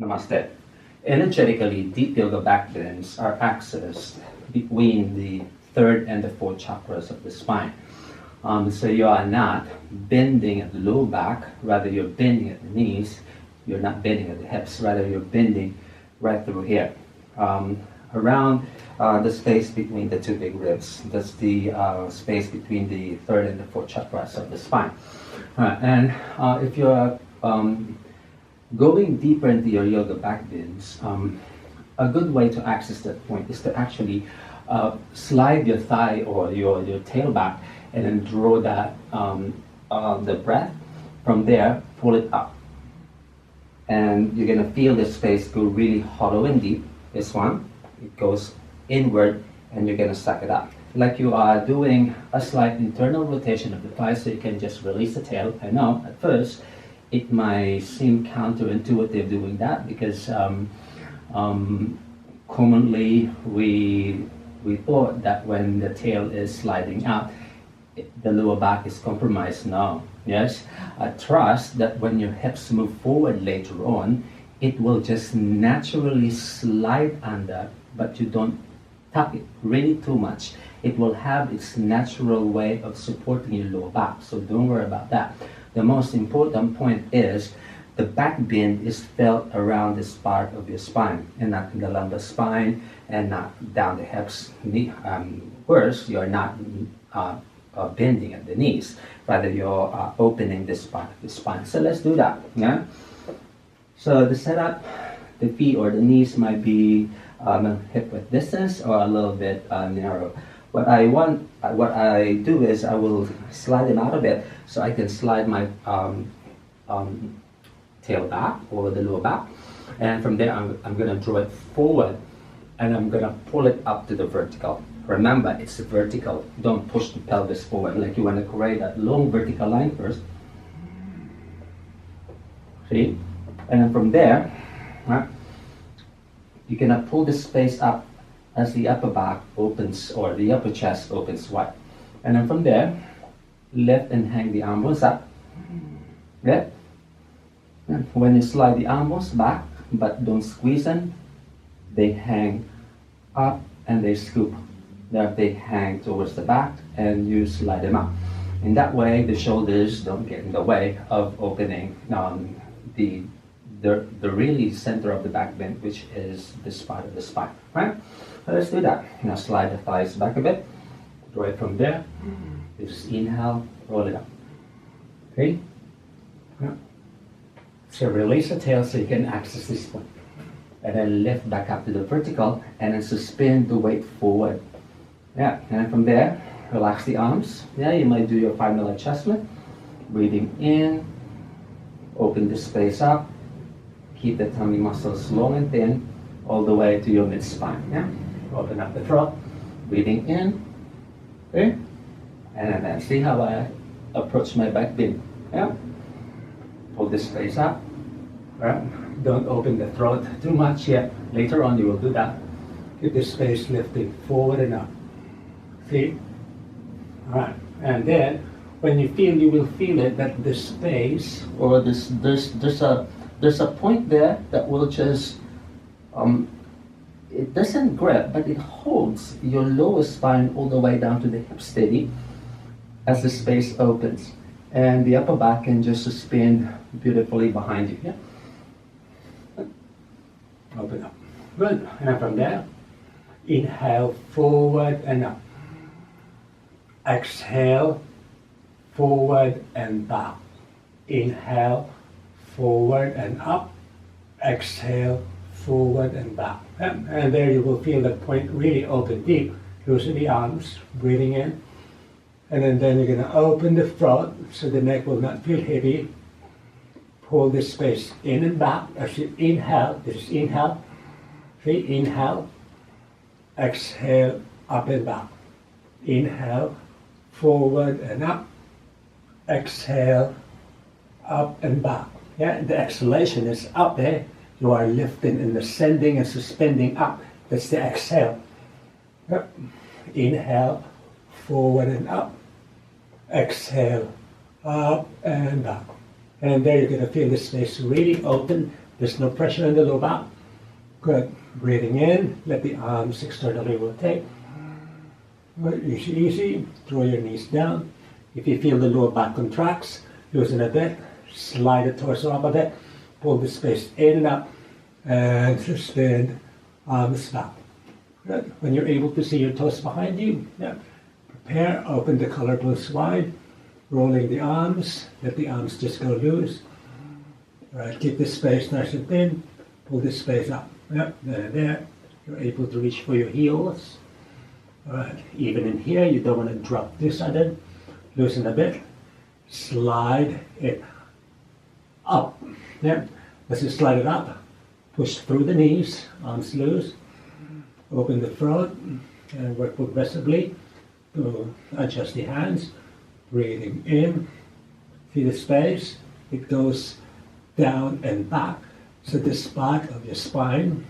Namaste. Energetically, deep yoga backbends are accessed between the third and the fourth chakras of the spine. So you are not bending at the low back, rather you're bending at the knees. You're not bending at the hips, rather you're bending right through here. Around the space between the two big ribs. That's the space between the third and the fourth chakras of the spine. And if you're going deeper into your yoga backbends, a good way to access that point is to actually slide your thigh or your tail back and then draw that the breath. From there, pull it up. And you're gonna feel this space go really hollow and deep. This one, it goes inward and you're gonna suck it up. Like you are doing a slight internal rotation of the thigh, so you can just release the tail. I know at first it might seem counterintuitive doing that because commonly we thought that when the tail is sliding out, the lower back is compromised. No, yes. Trust that when your hips move forward later on, it will just naturally slide under, but you don't tuck it really too much. It will have its natural way of supporting your lower back, so don't worry about that. The most important point is the back bend is felt around this part of your spine and not in the lumbar spine and not down the hips. Worse, you're not bending at the knees, rather you're opening this part of the spine. So let's do that. Yeah. So the setup, the feet or the knees might be hip width distance or a little bit narrow. What I do is I will slide them out a bit so I can slide my tail back or the lower back, and from there I'm going to draw it forward and I'm going to pull it up to the vertical. Remember, it's vertical. Don't push the pelvis forward. Like you want to create that long vertical line first. See? And then from there, right, you're going to pull the space up as the upper back opens or the upper chest opens wide. And then from there, lift and hang the arm bones up. Yeah? And when you slide the arm bones back, but don't squeeze them, they hang up and they scoop. That they hang towards the back and you slide them up. In that way, the shoulders don't get in the way of opening the really center of the back bend, which is this part of the spine. Right? So let's do that. Now slide the thighs back a bit. Draw it from there. Just inhale, roll it up. Okay? Yeah. So release the tail so you can access this point. And then lift back up to the vertical and then suspend the weight forward. Yeah, and then from there, relax the arms. Yeah, you might do your final adjustment. Breathing in, open the space up, keep the tummy muscles long and thin, all the way to your mid-spine. Yeah, open up the throat, breathing in, okay, and then see how I approach my back bend. Yeah, pull the space up. Right? Don't open the throat too much yet. Later on, you will do that. Keep the space lifted forward and up. See? Alright, and then when you will feel it that the space or there's a point there that will just it doesn't grab, but it holds your lower spine all the way down to the hip steady as the space opens, and the upper back can just suspend beautifully behind you. Yeah? Open up. Good. And from there, inhale forward and up. Exhale, forward and back. Inhale, forward and up. Exhale, forward and back. And there you will feel that point really open deep. Loosen the arms, breathing in. And then you're going to open the throat so the neck will not feel heavy. Pull the space in and back as you inhale. This is inhale. See, inhale. Exhale, up and back. Inhale, forward and up. Exhale, up and back. Yeah, the exhalation is up there. You are lifting and ascending and suspending up. That's the exhale. Yep. Inhale, forward and up. Exhale, up and back. And there you're going to feel the space really open. There's no pressure in the low back. Good. Breathing in, let the arms externally rotate. Good. Easy, easy. Throw your knees down. If you feel the lower back contracts, loosen a bit. Slide the torso up a bit. Pull the space in and up. And suspend. Arms back. Good. When you're able to see your toes behind you, yeah. Prepare. Open the collarbones wide. Rolling the arms. Let the arms just go loose. All right. Keep the space nice and thin. Pull the space up. Yep, there. You're able to reach for your heels. All right. Even in here, you don't want to drop this sudden. Loosen a bit. Slide it up. Yep. As you slide it up, push through the knees. Arms loose. Open the front and work progressively to adjust the hands. Breathing in. Feel the space. It goes down and back. So this part of your spine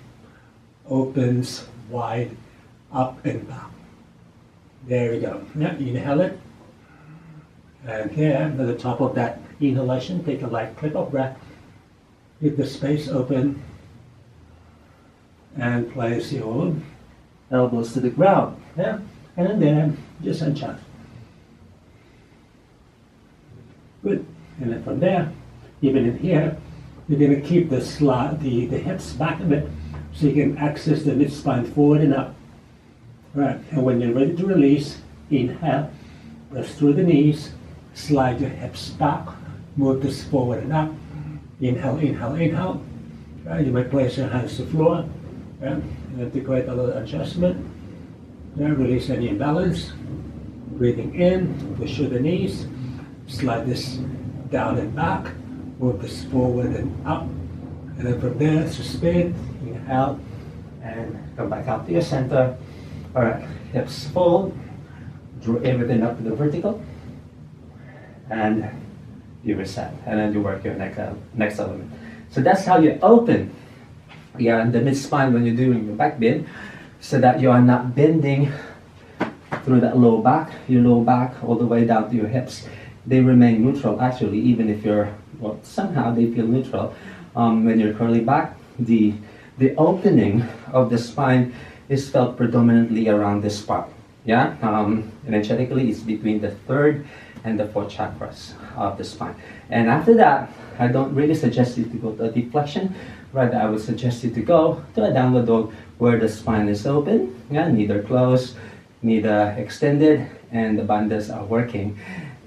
opens wide up and back. There we go. Yeah, inhale it. And here, at the top of that inhalation, take a light clip of breath. Keep the space open. And place your elbows to the ground. Yeah? And then just adjust. Good. And then from there, even in here, you're going to keep the hips back a bit so you can access the mid-spine forward and up. Right, and when you're ready to release, inhale, press through the knees, slide your hips back, move this forward and up. Inhale, inhale, inhale. Right, you might place your hands to the floor. Right, and to create a little adjustment. Right, release any imbalance. Breathing in, push through the knees, slide this down and back. Move this forward and up. And then from there, suspend, inhale, and come back up to your center. All right, hips fold, draw everything up to the vertical, and you reset. And then you work your next element. So that's how you open the mid-spine when you're doing your back bend, so that you are not bending through that low back, your low back all the way down to your hips. They remain neutral actually, even if you're, well, somehow they feel neutral. When you're curly back, the opening of the spine is felt predominantly around this part. Yeah, energetically it's between the third and the fourth chakras of the spine. And after that, I don't really suggest you to go to a deep flexion. Rather, I would suggest you to go to a downward dog where the spine is open, yeah, neither closed, neither extended, and the bandhas are working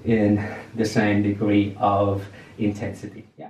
in the same degree of intensity. Yeah.